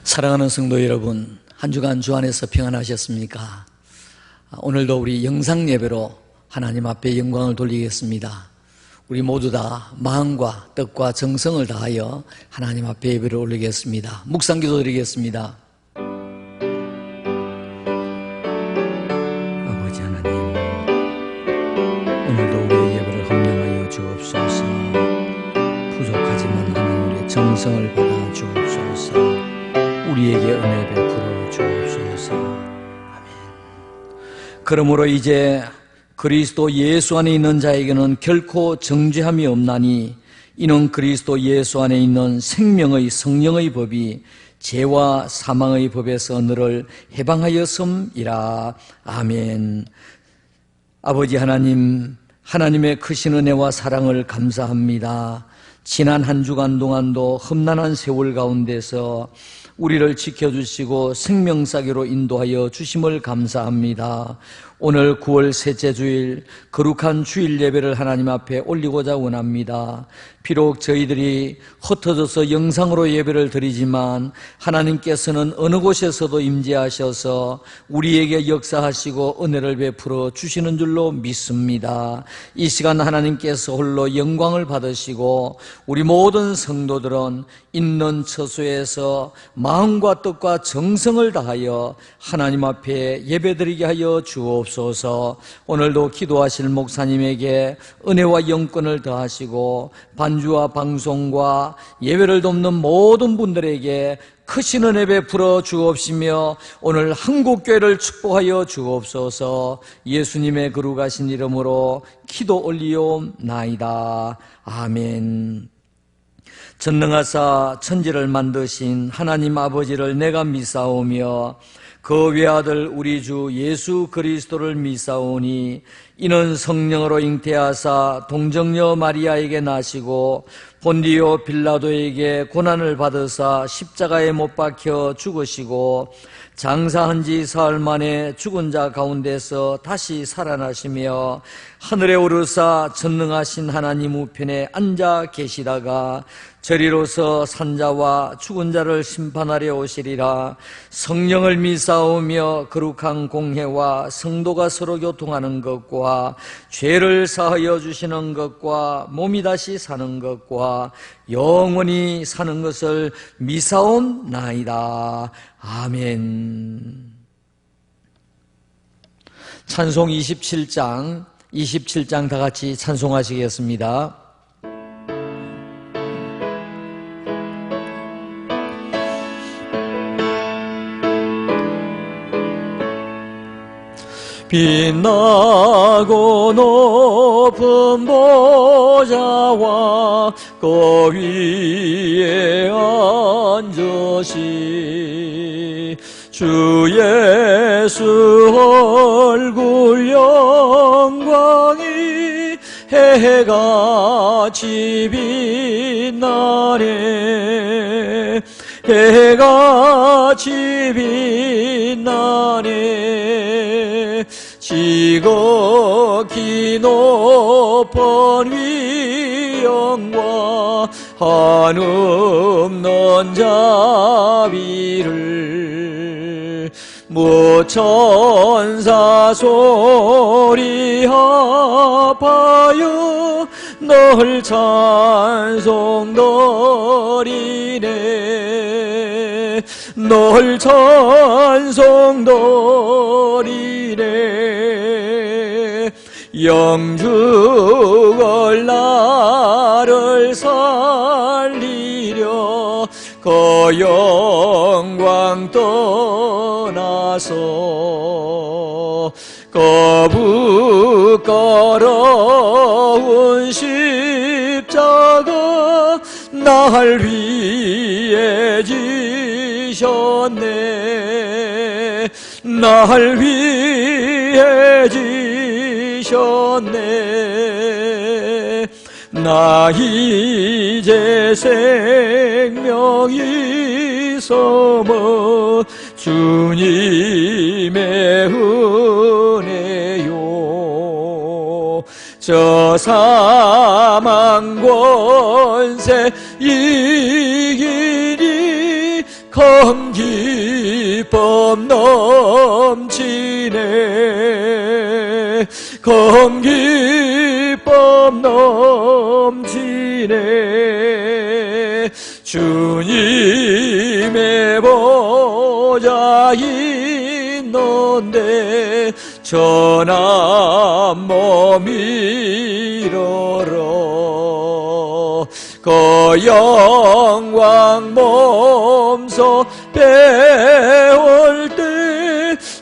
사랑하는 성도 여러분, 한 주간 주 안에서 평안하셨습니까? 오늘도 우리 영상 예배로 하나님 앞에 영광을 돌리겠습니다. 우리 모두 다 마음과 뜻과 정성을 다하여 하나님 앞에 예배를 올리겠습니다. 묵상 기도 드리겠습니다. 아버지 하나님, 오늘도 우리의 예배를 헌명하여 주옵소서. 부족하지만 하나님 우리의 정성을 받아 주옵소서. 우리에게 은혜 베풀어 주옵소서. 아멘. 그러므로 이제 그리스도 예수 안에 있는 자에게는 결코 정죄함이 없나니 이는 그리스도 예수 안에 있는 생명의 성령의 법이 죄와 사망의 법에서 너를 해방하였음이라. 아멘. 아버지 하나님, 하나님의 크신 은혜와 사랑을 감사합니다. 지난 한 주간 동안도 험난한 세월 가운데서 우리를 지켜주시고 생명사계로 인도하여 주심을 감사합니다. 오늘 9월 셋째 주일 거룩한 주일 예배를 하나님 앞에 올리고자 원합니다. 비록 저희들이 흩어져서 영상으로 예배를 드리지만 하나님께서는 어느 곳에서도 임재하셔서 우리에게 역사하시고 은혜를 베풀어 주시는 줄로 믿습니다. 이 시간 하나님께서 홀로 영광을 받으시고 우리 모든 성도들은 있는 처소에서 마음과 뜻과 정성을 다하여 하나님 앞에 예배드리게 하여 주옵소서. 오늘도 기도하실 목사님에게 은혜와 영권을 더하시고 반주와 방송과 예배를 돕는 모든 분들에게 크신 은혜 베풀어 주옵시며 오늘 한국교회를 축복하여 주옵소서. 예수님의 거룩하신 이름으로 기도 올리옵나이다. 아멘. 전능하사 천지를 만드신 하나님 아버지를 내가 믿사오며 그 외아들 우리 주 예수 그리스도를 믿사오니 이는 성령으로 잉태하사 동정녀 마리아에게 나시고 본디오 빌라도에게 고난을 받으사 십자가에 못 박혀 죽으시고 장사한 지 사흘 만에 죽은 자 가운데서 다시 살아나시며 하늘에 오르사 전능하신 하나님 우편에 앉아 계시다가 저리로서 산자와 죽은 자를 심판하려 오시리라. 성령을 믿사오며 거룩한 공회와 성도가 서로 교통하는 것과 죄를 사하여 주시는 것과 몸이 다시 사는 것과 영원히 사는 것을 믿사옵나이다. 아멘. 찬송 27장 다 같이 찬송하시겠습니다. 빛나고 높은 보좌와 그 위에 앉으시 주 예수 얼굴 영광이 해같이 빛나네. 해같이 빛나네. 지극히 높은 위엄과 한없는 자비를 무천사 소리하여 널 찬송드리네. 널 찬송드리네. 영죽을 나를 살리려 그 영광 떠나서 거부거러운 십자가 날 위해 지셨네. 날 위해 지셨네. 나 이제 생명이 섬어 주님의 은혜요. 저 사망 권세 이기니 감기법 넘치네 감기법 넘치네 주님의 보좌 있는데 전한 몸 이러러 그 영광 몸소 배울 때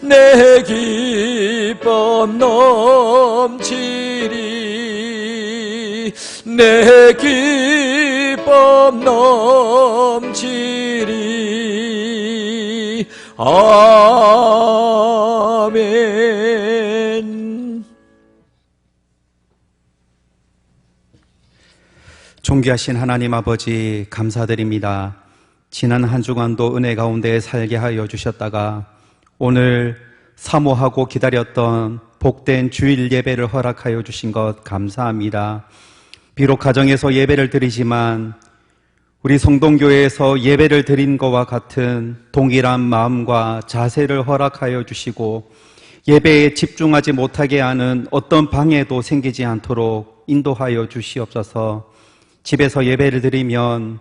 내 기쁨 넘치리 내 기쁨 넘치리 아멘. 존귀하신 하나님 아버지 감사드립니다. 지난 한 주간도 은혜 가운데 살게 하여 주셨다가 오늘 사모하고 기다렸던 복된 주일 예배를 허락하여 주신 것 감사합니다. 비록 가정에서 예배를 드리지만 우리 성동교회에서 예배를 드린 것과 같은 동일한 마음과 자세를 허락하여 주시고 예배에 집중하지 못하게 하는 어떤 방해도 생기지 않도록 인도하여 주시옵소서. 집에서 예배를 드리면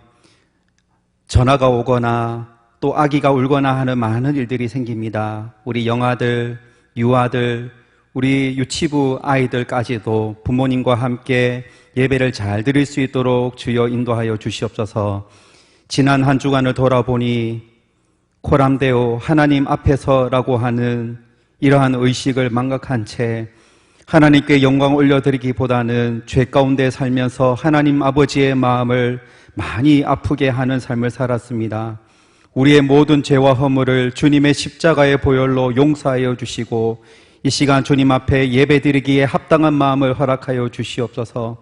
전화가 오거나 또 아기가 울거나 하는 많은 일들이 생깁니다. 우리 영아들, 유아들, 우리 유치부 아이들까지도 부모님과 함께 예배를 잘 드릴 수 있도록 주여 인도하여 주시옵소서. 지난 한 주간을 돌아보니 코람데오 하나님 앞에서라고 하는 이러한 의식을 망각한 채 하나님께 영광 올려드리기보다는 죄 가운데 살면서 하나님 아버지의 마음을 많이 아프게 하는 삶을 살았습니다. 우리의 모든 죄와 허물을 주님의 십자가의 보혈로 용서하여 주시고 이 시간 주님 앞에 예배드리기에 합당한 마음을 허락하여 주시옵소서.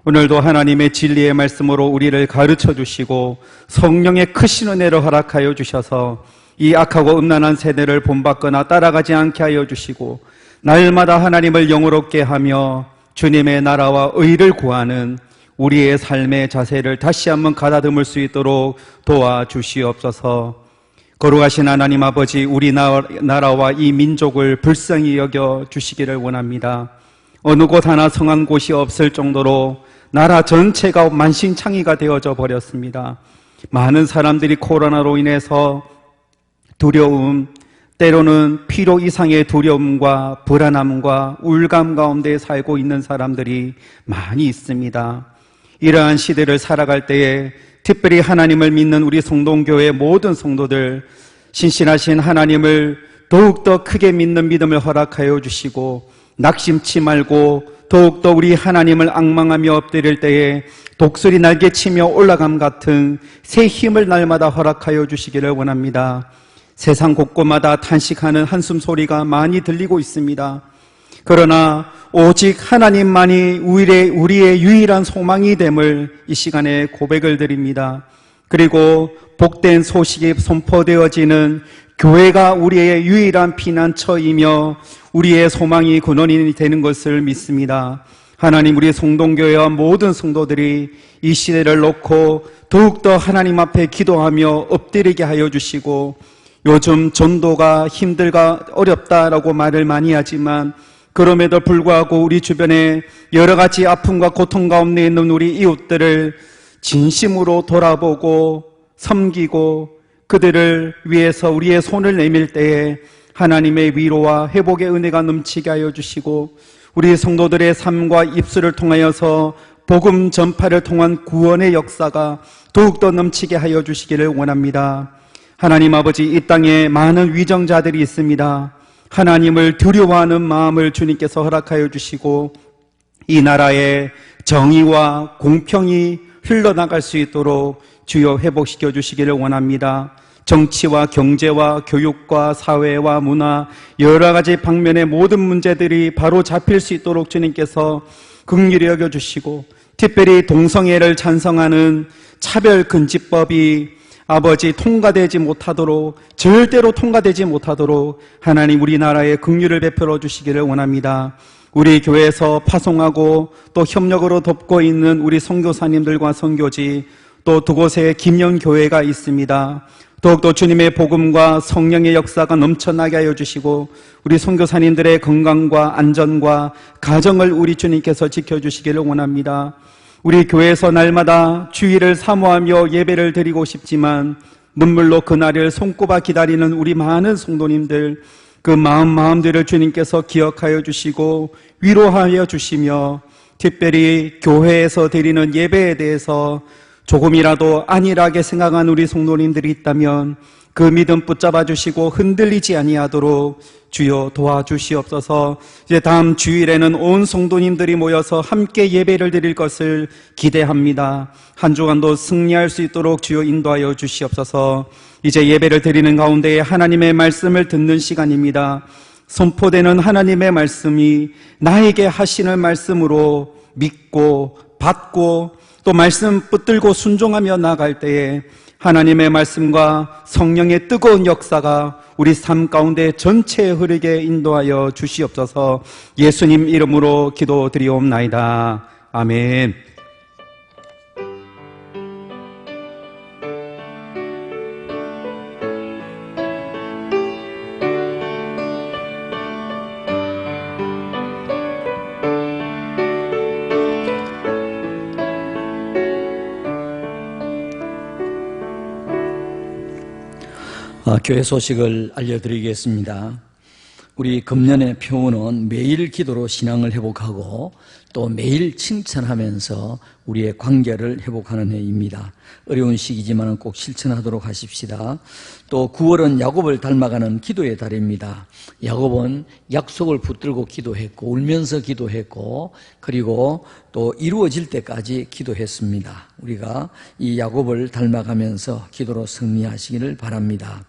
오늘도 하나님의 진리의 말씀으로 우리를 가르쳐 주시고 성령의 크신 은혜를 허락하여 주셔서 이 악하고 음란한 세대를 본받거나 따라가지 않게 하여 주시고 날마다 하나님을 영화롭게 하며 주님의 나라와 의를 구하는 우리의 삶의 자세를 다시 한번 가다듬을 수 있도록 도와주시옵소서. 거룩하신 하나님 아버지, 우리 나라와 이 민족을 불쌍히 여겨 주시기를 원합니다. 어느 곳 하나 성한 곳이 없을 정도로 나라 전체가 만신창이가 되어져 버렸습니다. 많은 사람들이 코로나로 인해서 두려움, 때로는 필요 이상의 두려움과 불안함과 우울감 가운데 살고 있는 사람들이 많이 있습니다. 이러한 시대를 살아갈 때에 특별히 하나님을 믿는 우리 성동교회 모든 성도들, 신실하신 하나님을 더욱더 크게 믿는 믿음을 허락하여 주시고 낙심치 말고 더욱더 우리 하나님을 앙망하며 엎드릴 때에 독수리 날개치며 올라감 같은 새 힘을 날마다 허락하여 주시기를 원합니다. 세상 곳곳마다 탄식하는 한숨 소리가 많이 들리고 있습니다. 그러나 오직 하나님만이 우리의 유일한 소망이 됨을 이 시간에 고백을 드립니다. 그리고 복된 소식이 선포되어지는 교회가 우리의 유일한 피난처이며 우리의 소망이 근원이 되는 것을 믿습니다. 하나님, 우리 성동교회와 모든 성도들이 이 시대를 놓고 더욱더 하나님 앞에 기도하며 엎드리게 하여 주시고, 요즘 전도가 힘들고 어렵다라고 말을 많이 하지만 그럼에도 불구하고 우리 주변에 여러 가지 아픔과 고통 가운데 있는 우리 이웃들을 진심으로 돌아보고 섬기고 그들을 위해서 우리의 손을 내밀 때에 하나님의 위로와 회복의 은혜가 넘치게 하여 주시고, 우리 성도들의 삶과 입술을 통하여서 복음 전파를 통한 구원의 역사가 더욱더 넘치게 하여 주시기를 원합니다. 하나님 아버지, 이 땅에 많은 위정자들이 있습니다. 하나님을 두려워하는 마음을 주님께서 허락하여 주시고 이 나라에 정의와 공평이 흘러나갈 수 있도록 주여 회복시켜 주시기를 원합니다. 정치와 경제와 교육과 사회와 문화 여러 가지 방면의 모든 문제들이 바로 잡힐 수 있도록 주님께서 긍휼히 여겨주시고, 특별히 동성애를 찬성하는 차별금지법이 아버지 통과되지 못하도록, 절대로 통과되지 못하도록 하나님 우리나라에 긍휼을 베풀어 주시기를 원합니다. 우리 교회에서 파송하고 또 협력으로 돕고 있는 우리 선교사님들과 선교지, 또 두 곳에 김영교회가 있습니다. 더욱더 주님의 복음과 성령의 역사가 넘쳐나게 하여 주시고 우리 선교사님들의 건강과 안전과 가정을 우리 주님께서 지켜주시기를 원합니다. 우리 교회에서 날마다 주일을 사모하며 예배를 드리고 싶지만 눈물로 그날을 손꼽아 기다리는 우리 많은 성도님들, 그 마음들을 주님께서 기억하여 주시고 위로하여 주시며 특별히 교회에서 드리는 예배에 대해서 조금이라도 안일하게 생각한 우리 성도님들이 있다면 그 믿음 붙잡아 주시고 흔들리지 아니하도록 주여 도와주시옵소서. 이제 다음 주일에는 온 성도님들이 모여서 함께 예배를 드릴 것을 기대합니다. 한 주간도 승리할 수 있도록 주여 인도하여 주시옵소서. 이제 예배를 드리는 가운데 하나님의 말씀을 듣는 시간입니다. 선포되는 하나님의 말씀이 나에게 하시는 말씀으로 믿고 받고 또 말씀 붙들고 순종하며 나아갈 때에 하나님의 말씀과 성령의 뜨거운 역사가 우리 삶 가운데 전체에 흐르게 인도하여 주시옵소서. 예수님 이름으로 기도드리옵나이다. 아멘. 교회 소식을 알려드리겠습니다. 우리 금년의 표어는 매일 기도로 신앙을 회복하고 또 매일 칭찬하면서 우리의 관계를 회복하는 해입니다. 어려운 시기지만 꼭 실천하도록 하십시다. 또 9월은 야곱을 닮아가는 기도의 달입니다. 야곱은 약속을 붙들고 기도했고 울면서 기도했고 그리고 또 이루어질 때까지 기도했습니다. 우리가 이 야곱을 닮아가면서 기도로 승리하시기를 바랍니다.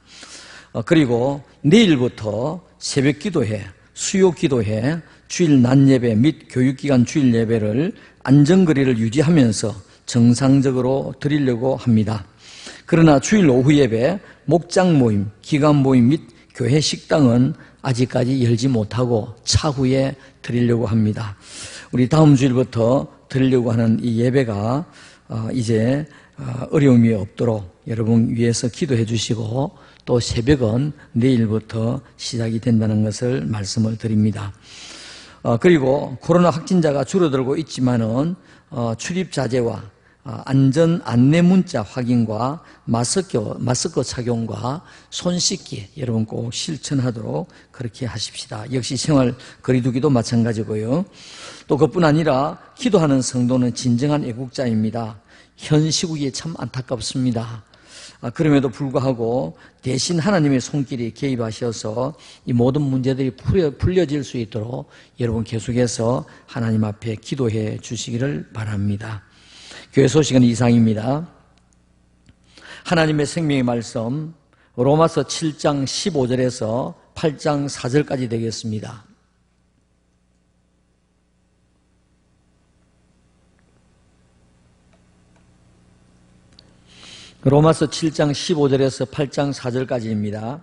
그리고 내일부터 새벽 기도회, 수요 기도회, 주일 낮 예배 및 교육기간 주일 예배를 안전거리를 유지하면서 정상적으로 드리려고 합니다. 그러나 주일 오후 예배, 목장 모임, 기간 모임 및 교회 식당은 아직까지 열지 못하고 차후에 드리려고 합니다. 우리 다음 주일부터 드리려고 하는 이 예배가 이제 어려움이 없도록 여러분 위해서 기도해 주시고 또 새벽은 내일부터 시작이 된다는 것을 말씀을 드립니다. 그리고 코로나 확진자가 줄어들고 있지만은 출입 자제와 안전 안내 문자 확인과 마스크 착용과 손 씻기 여러분 꼭 실천하도록 그렇게 하십시다. 역시 생활 거리두기도 마찬가지고요. 또 그뿐 아니라 기도하는 성도는 진정한 애국자입니다. 현 시국이 참 안타깝습니다. 그럼에도 불구하고 대신 하나님의 손길이 개입하셔서 이 모든 문제들이 풀려질 수 있도록 여러분 계속해서 하나님 앞에 기도해 주시기를 바랍니다. 교회 소식은 이상입니다. 하나님의 생명의 말씀 로마서 7장 15절에서 8장 4절까지 되겠습니다. 로마서 7장 15절에서 8장 4절까지입니다.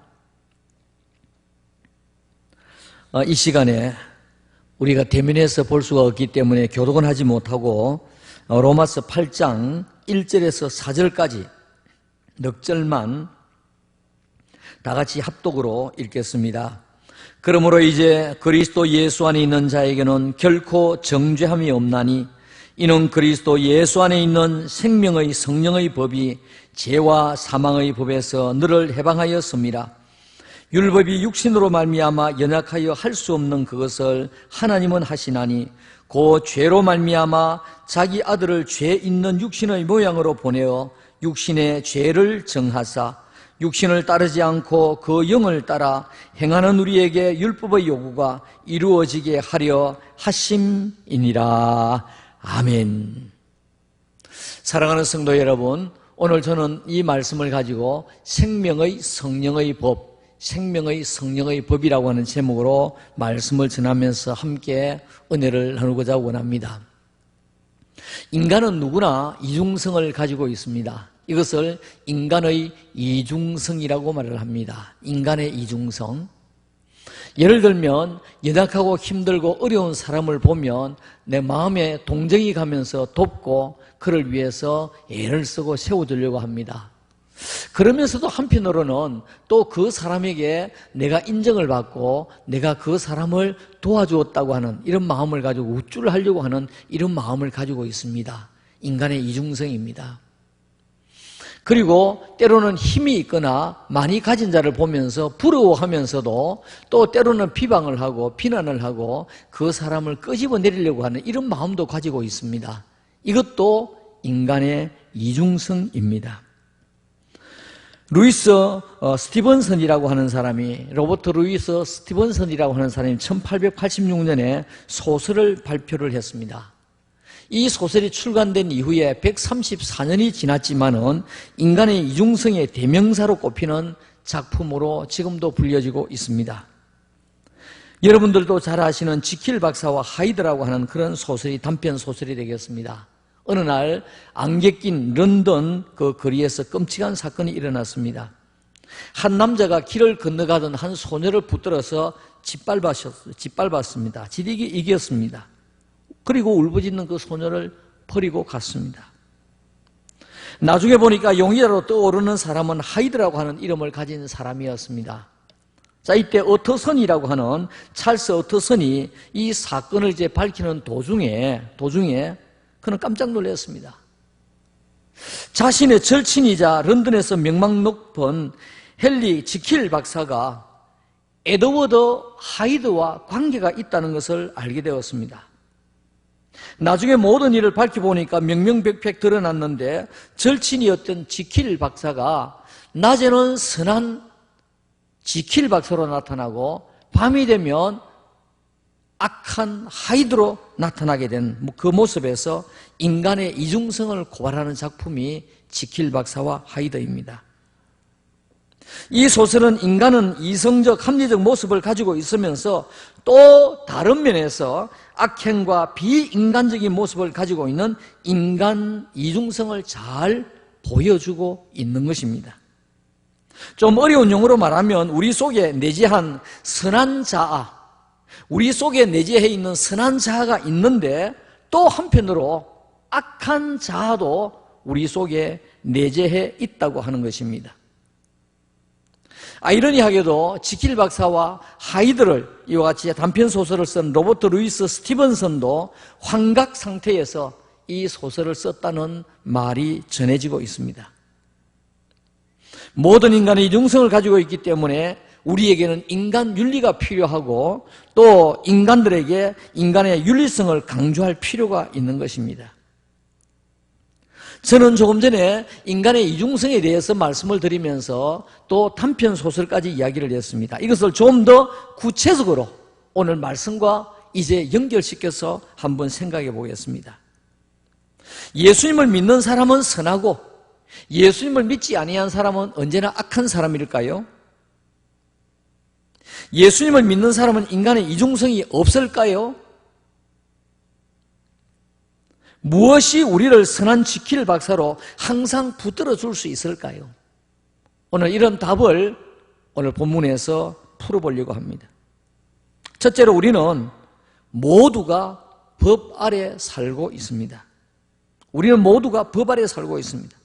이 시간에 우리가 대면에서 볼 수가 없기 때문에 교독은 하지 못하고 로마서 8장 1절에서 4절까지 넉 절만 다 같이 합독으로 읽겠습니다. 그러므로 이제 그리스도 예수 안에 있는 자에게는 결코 정죄함이 없나니 이는 그리스도 예수 안에 있는 생명의 성령의 법이 죄와 사망의 법에서 너를 해방하였습니다. 율법이 육신으로 말미암아 연약하여 할 수 없는 그것을 하나님은 하시나니 그 죄로 말미암아 자기 아들을 죄 있는 육신의 모양으로 보내어 육신의 죄를 정하사 육신을 따르지 않고 그 영을 따라 행하는 우리에게 율법의 요구가 이루어지게 하려 하심이니라. 아멘. 사랑하는 성도 여러분, 오늘 저는 이 말씀을 가지고 생명의 성령의 법, 생명의 성령의 법이라고 하는 제목으로 말씀을 전하면서 함께 은혜를 나누고자 원합니다. 인간은 누구나 이중성을 가지고 있습니다. 이것을 인간의 이중성이라고 말을 합니다. 인간의 이중성. 예를 들면 연약하고 힘들고 어려운 사람을 보면 내 마음에 동정이 가면서 돕고 그를 위해서 애를 쓰고 세워주려고 합니다. 그러면서도 한편으로는 또 그 사람에게 내가 인정을 받고 내가 그 사람을 도와주었다고 하는 이런 마음을 가지고 우쭐을 하려고 하는 이런 마음을 가지고 있습니다. 인간의 이중성입니다. 그리고 때로는 힘이 있거나 많이 가진 자를 보면서 부러워하면서도 또 때로는 비방을 하고 비난을 하고 그 사람을 끄집어내리려고 하는 이런 마음도 가지고 있습니다. 이것도 인간의 이중성입니다. 스티븐슨이라고 하는 사람이 로버트 루이스 스티븐슨이라고 하는 사람이 1886년에 소설을 발표를 했습니다. 이 소설이 출간된 이후에 134년이 지났지만은 인간의 이중성의 대명사로 꼽히는 작품으로 지금도 불려지고 있습니다. 여러분들도 잘 아시는 지킬 박사와 하이드라고 하는 그런 소설이 단편 소설이 되겠습니다. 어느 날 안개 낀 런던 그 거리에서 끔찍한 사건이 일어났습니다. 한 남자가 길을 건너가던 한 소녀를 붙들어서 짓밟았습니다. 지디기 이겼습니다. 그리고 울부짖는 그 소녀를 버리고 갔습니다. 나중에 보니까 용의자로 떠오르는 사람은 하이드라고 하는 이름을 가진 사람이었습니다. 자, 이때 어터선이라고 하는 찰스 어터선이 이 사건을 이제 밝히는 도중에 그는 깜짝 놀랐습니다. 자신의 절친이자 런던에서 명망 높은 헨리 지킬 박사가 에드워드 하이드와 관계가 있다는 것을 알게 되었습니다. 나중에 모든 일을 밝혀보니까 명명백백 드러났는데 절친이었던 지킬 박사가 낮에는 선한 지킬 박사로 나타나고 밤이 되면 악한 하이드로 나타나게 된 그 모습에서 인간의 이중성을 고발하는 작품이 지킬 박사와 하이드입니다. 이 소설은 인간은 이성적, 합리적 모습을 가지고 있으면서 또 다른 면에서 악행과 비인간적인 모습을 가지고 있는 인간 이중성을 잘 보여주고 있는 것입니다. 좀 어려운 용어로 말하면 우리 속에 내재한 선한 자아, 우리 속에 내재해 있는 선한 자아가 있는데 또 한편으로 악한 자아도 우리 속에 내재해 있다고 하는 것입니다. 아이러니하게도 지킬 박사와 하이드를 이와 같이 단편 소설을 쓴 로버트 루이스 스티븐슨도 환각 상태에서 이 소설을 썼다는 말이 전해지고 있습니다. 모든 인간의 이중성을 가지고 있기 때문에 우리에게는 인간 윤리가 필요하고 또 인간들에게 인간의 윤리성을 강조할 필요가 있는 것입니다. 저는 조금 전에 인간의 이중성에 대해서 말씀을 드리면서 또 단편 소설까지 이야기를 했습니다. 이것을 좀 더 구체적으로 오늘 말씀과 이제 연결시켜서 한번 생각해 보겠습니다. 예수님을 믿는 사람은 선하고 예수님을 믿지 아니한 사람은 언제나 악한 사람일까요? 예수님을 믿는 사람은 인간의 이중성이 없을까요? 무엇이 우리를 선한 지킬 박사로 항상 붙들어 줄 수 있을까요? 오늘 이런 답을 오늘 본문에서 풀어보려고 합니다. 첫째로 우리는 모두가 법 아래 살고 있습니다. 우리는 모두가 법 아래 살고 있습니다.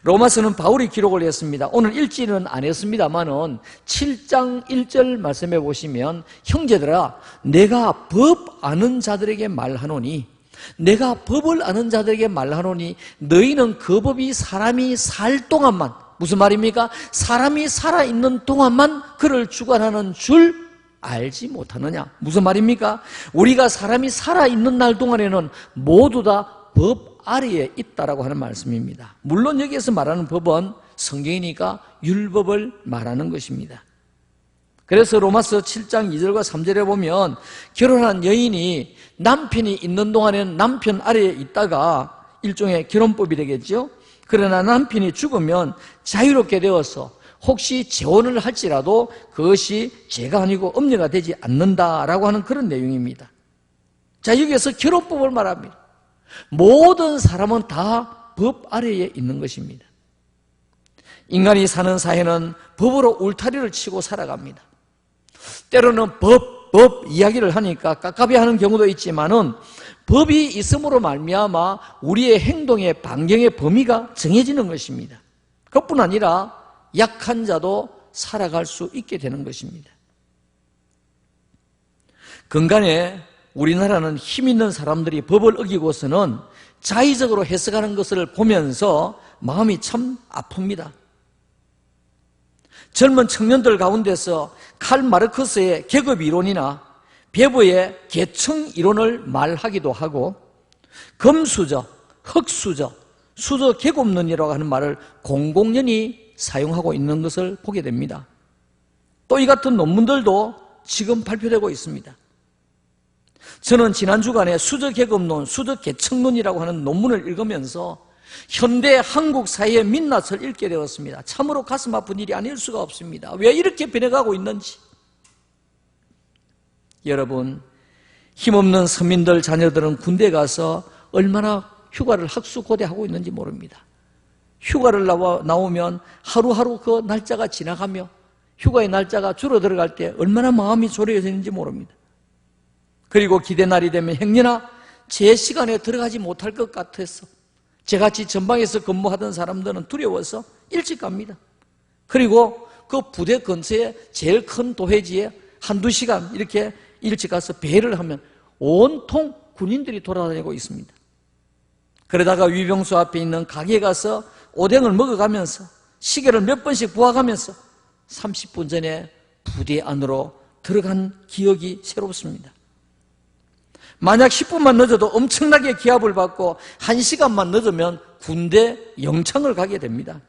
로마서는 바울이 기록을 했습니다. 오늘 읽지는 안 했습니다만은 7장 1절 말씀해 보시면 형제들아 내가 법 아는 자들에게 말하노니 내가 법을 아는 자들에게 말하노니 너희는 그 법이 사람이 살 동안만 무슨 말입니까? 사람이 살아있는 동안만 그를 주관하는 줄 알지 못하느냐? 무슨 말입니까? 우리가 사람이 살아있는 날 동안에는 모두 다 법 아래에 있다라고 하는 말씀입니다. 물론 여기에서 말하는 법은 성경이니까 율법을 말하는 것입니다. 그래서 로마서 7장 2절과 3절에 보면 결혼한 여인이 남편이 있는 동안에는 남편 아래에 있다가 일종의 결혼법이 되겠죠. 그러나 남편이 죽으면 자유롭게 되어서 혹시 재혼을 할지라도 그것이 죄가 아니고 음녀가 되지 않는다라고 하는 그런 내용입니다. 자, 여기에서 결혼법을 말합니다. 모든 사람은 다 법 아래에 있는 것입니다. 인간이 사는 사회는 법으로 울타리를 치고 살아갑니다. 때로는 법 이야기를 하니까 깝깝해하는 경우도 있지만은 법이 있음으로 말미암아 우리의 행동의 반경의 범위가 정해지는 것입니다. 그뿐 아니라 약한 자도 살아갈 수 있게 되는 것입니다. 근간에 우리나라는 힘 있는 사람들이 법을 어기고서는 자의적으로 해석하는 것을 보면서 마음이 참 아픕니다. 젊은 청년들 가운데서 칼 마르크스의 계급 이론이나 베버의 계층 이론을 말하기도 하고 금수저, 흑수저, 수저 계급론이라고 하는 말을 공공연히 사용하고 있는 것을 보게 됩니다. 또 이 같은 논문들도 지금 발표되고 있습니다. 저는 지난 주간에 수저 계급론, 수저 계층론이라고 하는 논문을 읽으면서 현대 한국 사회의 민낯을 읽게 되었습니다. 참으로 가슴 아픈 일이 아닐 수가 없습니다. 왜 이렇게 변해가고 있는지. 여러분, 힘없는 서민들 자녀들은 군대 가서 얼마나 휴가를 학수고대하고 있는지 모릅니다. 휴가를 나오면 하루하루 그 날짜가 지나가며 휴가의 날짜가 줄어들어갈 때 얼마나 마음이 졸여지는지 모릅니다. 그리고 기대 날이 되면 행여나 제 시간에 들어가지 못할 것 같아서 저같이 전방에서 근무하던 사람들은 두려워서 일찍 갑니다. 그리고 그 부대 근처에 제일 큰 도회지에 한두 시간 이렇게 일찍 가서 배를 하면 온통 군인들이 돌아다니고 있습니다. 그러다가 위병소 앞에 있는 가게에 가서 오뎅을 먹어가면서 시계를 몇 번씩 보아가면서 30분 전에 부대 안으로 들어간 기억이 새롭습니다. 만약 10분만 늦어도 엄청나게 기합을 받고 1시간만 늦으면 군대 영창을 가게 됩니다.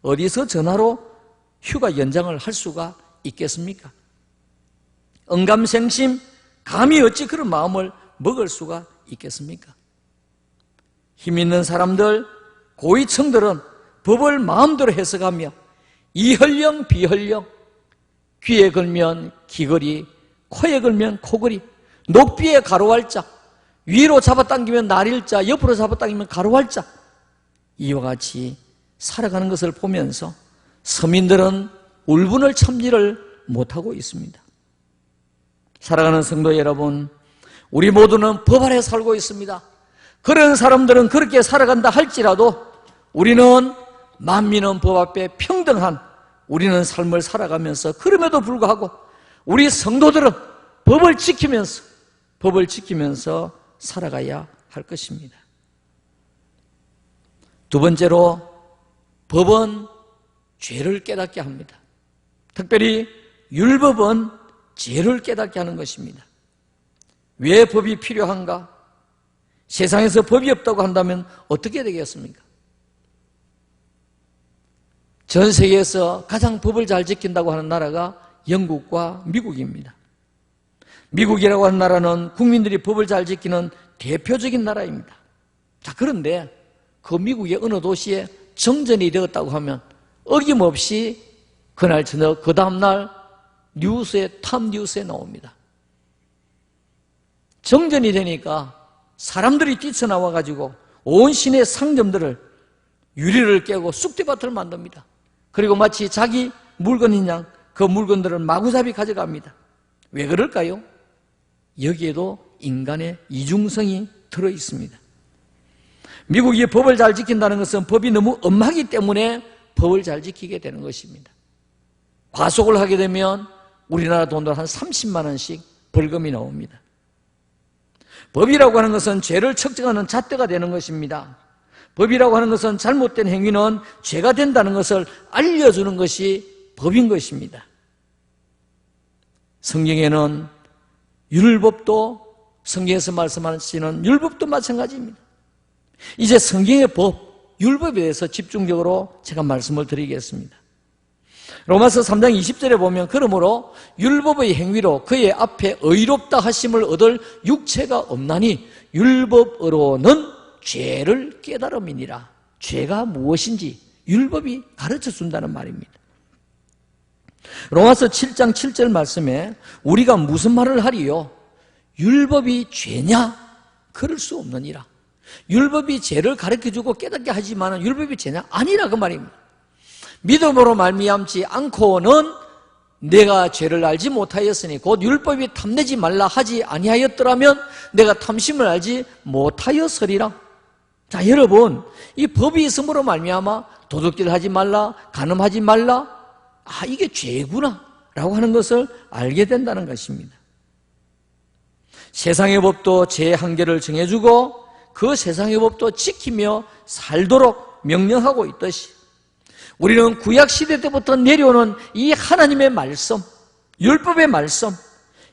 어디서 전화로 휴가 연장을 할 수가 있겠습니까? 언감생심, 감히 어찌 그런 마음을 먹을 수가 있겠습니까? 힘 있는 사람들, 고위층들은 법을 마음대로 해석하며 이헐령 비헐령, 귀에 걸면 귀걸이, 코에 걸면 코걸이, 녹비에 가로활자, 위로 잡아당기면 날일자, 옆으로 잡아당기면 가로활자, 이와 같이 살아가는 것을 보면서 서민들은 울분을 참지를 못하고 있습니다. 살아가는 성도 여러분, 우리 모두는 법 아래 살고 있습니다. 그런 사람들은 그렇게 살아간다 할지라도 우리는 만민은 법 앞에 평등한 우리는 삶을 살아가면서 그럼에도 불구하고 우리 성도들은 법을 지키면서 살아가야 할 것입니다. 두 번째로 법은 죄를 깨닫게 합니다. 특별히 율법은 죄를 깨닫게 하는 것입니다. 왜 법이 필요한가? 세상에서 법이 없다고 한다면 어떻게 되겠습니까? 전 세계에서 가장 법을 잘 지킨다고 하는 나라가 영국과 미국입니다. 미국이라고 하는 나라는 국민들이 법을 잘 지키는 대표적인 나라입니다. 자, 그런데 그 미국의 어느 도시에 정전이 되었다고 하면 어김없이 그날 저녁 그 다음날 탑 뉴스에 나옵니다. 정전이 되니까 사람들이 뛰쳐나와가지고 온 시내 상점들을 유리를 깨고 쑥대밭을 만듭니다. 그리고 마치 자기 물건인 양 그 물건들을 마구잡이 가져갑니다. 왜 그럴까요? 여기에도 인간의 이중성이 들어있습니다. 미국이 법을 잘 지킨다는 것은 법이 너무 엄하기 때문에 법을 잘 지키게 되는 것입니다. 과속을 하게 되면 우리나라 돈으로 한 30만 원씩 벌금이 나옵니다. 법이라고 하는 것은 죄를 측정하는 잣대가 되는 것입니다. 법이라고 하는 것은 잘못된 행위는 죄가 된다는 것을 알려주는 것이 법인 것입니다. 성경에는 율법도, 성경에서 말씀하시는 율법도 마찬가지입니다. 이제 성경의 법, 율법에 대해서 집중적으로 제가 말씀을 드리겠습니다. 로마서 3장 20절에 보면 그러므로 율법의 행위로 그의 앞에 의롭다 하심을 얻을 육체가 없나니 율법으로는 죄를 깨달음이니라. 죄가 무엇인지 율법이 가르쳐준다는 말입니다. 로마서 7장 7절 말씀에 우리가 무슨 말을 하리요? 율법이 죄냐? 그럴 수 없느니라. 율법이 죄를 가르쳐주고 깨닫게 하지만 율법이 죄냐? 아니라 그 말입니다. 믿음으로 말미암지 않고는 내가 죄를 알지 못하였으니 곧 율법이 탐내지 말라 하지 아니하였더라면 내가 탐심을 알지 못하였으리라. 자, 여러분, 이 법이 있음으로 말미암아 도둑질하지 말라, 간음하지 말라, 이게 죄구나 라고 하는 것을 알게 된다는 것입니다. 세상의 법도 제 한계를 정해주고 그 세상의 법도 지키며 살도록 명령하고 있듯이 우리는 구약시대 때부터 내려오는 이 하나님의 말씀, 율법의 말씀,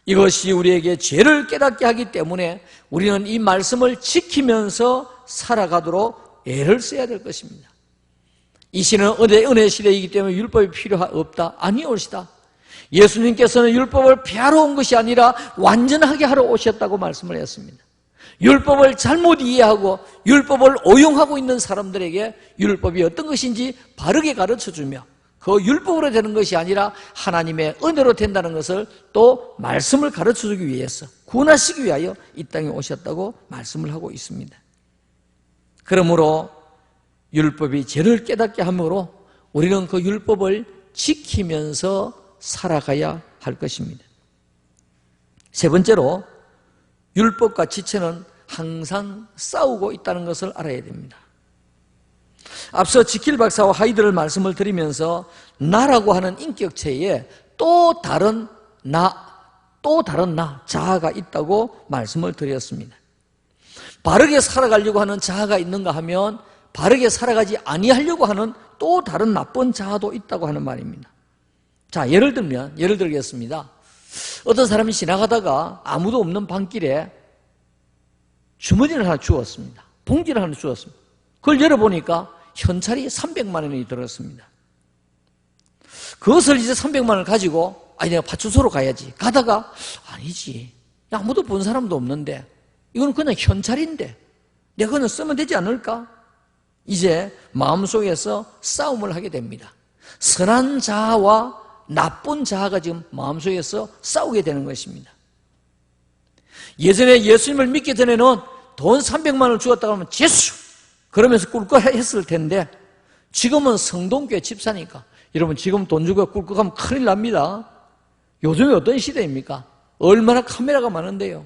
이것이 우리에게 죄를 깨닫게 하기 때문에 우리는 이 말씀을 지키면서 살아가도록 애를 써야 될 것입니다. 이 시는 은혜 시대이기 때문에 율법이 필요 없다? 아니올시다. 예수님께서는 율법을 폐하러 온 것이 아니라 완전하게 하러 오셨다고 말씀을 했습니다. 율법을 잘못 이해하고 율법을 오용하고 있는 사람들에게 율법이 어떤 것인지 바르게 가르쳐주며 그 율법으로 되는 것이 아니라 하나님의 은혜로 된다는 것을 또 말씀을 가르쳐주기 위해서 구원하시기 위하여 이 땅에 오셨다고 말씀을 하고 있습니다. 그러므로 율법이 죄를 깨닫게 하므로 우리는 그 율법을 지키면서 살아가야 할 것입니다. 세 번째로 율법과 지체는 항상 싸우고 있다는 것을 알아야 됩니다. 앞서 지킬 박사와 하이드를 말씀을 드리면서 나라고 하는 인격체에 또 다른 나, 자아가 있다고 말씀을 드렸습니다. 바르게 살아가려고 하는 자아가 있는가 하면 바르게 살아가지 아니하려고 하는 또 다른 나쁜 자아도 있다고 하는 말입니다. 자, 예를 들겠습니다. 어떤 사람이 지나가다가 아무도 없는 방길에 주머니를 하나 주었습니다. 봉지를 하나 주었습니다. 그걸 열어보니까 현찰이 300만 원이 들었습니다. 그것을 이제 300만 원을 가지고 내가 파출소로 가야지. 가다가 아니지. 아무도 본 사람도 없는데 이건 그냥 현찰인데 내가 그냥 쓰면 되지 않을까? 이제 마음속에서 싸움을 하게 됩니다. 선한 자아와 나쁜 자아가 지금 마음속에서 싸우게 되는 것입니다. 예전에 예수님을 믿기 전에는 돈 300만 원을 주었다고 하면 예수! 그러면서 꿀꺽했을 텐데 지금은 성동교회 집사니까 여러분 지금 돈 주고 꿀꺽하면 큰일 납니다. 요즘에 어떤 시대입니까? 얼마나 카메라가 많은데요.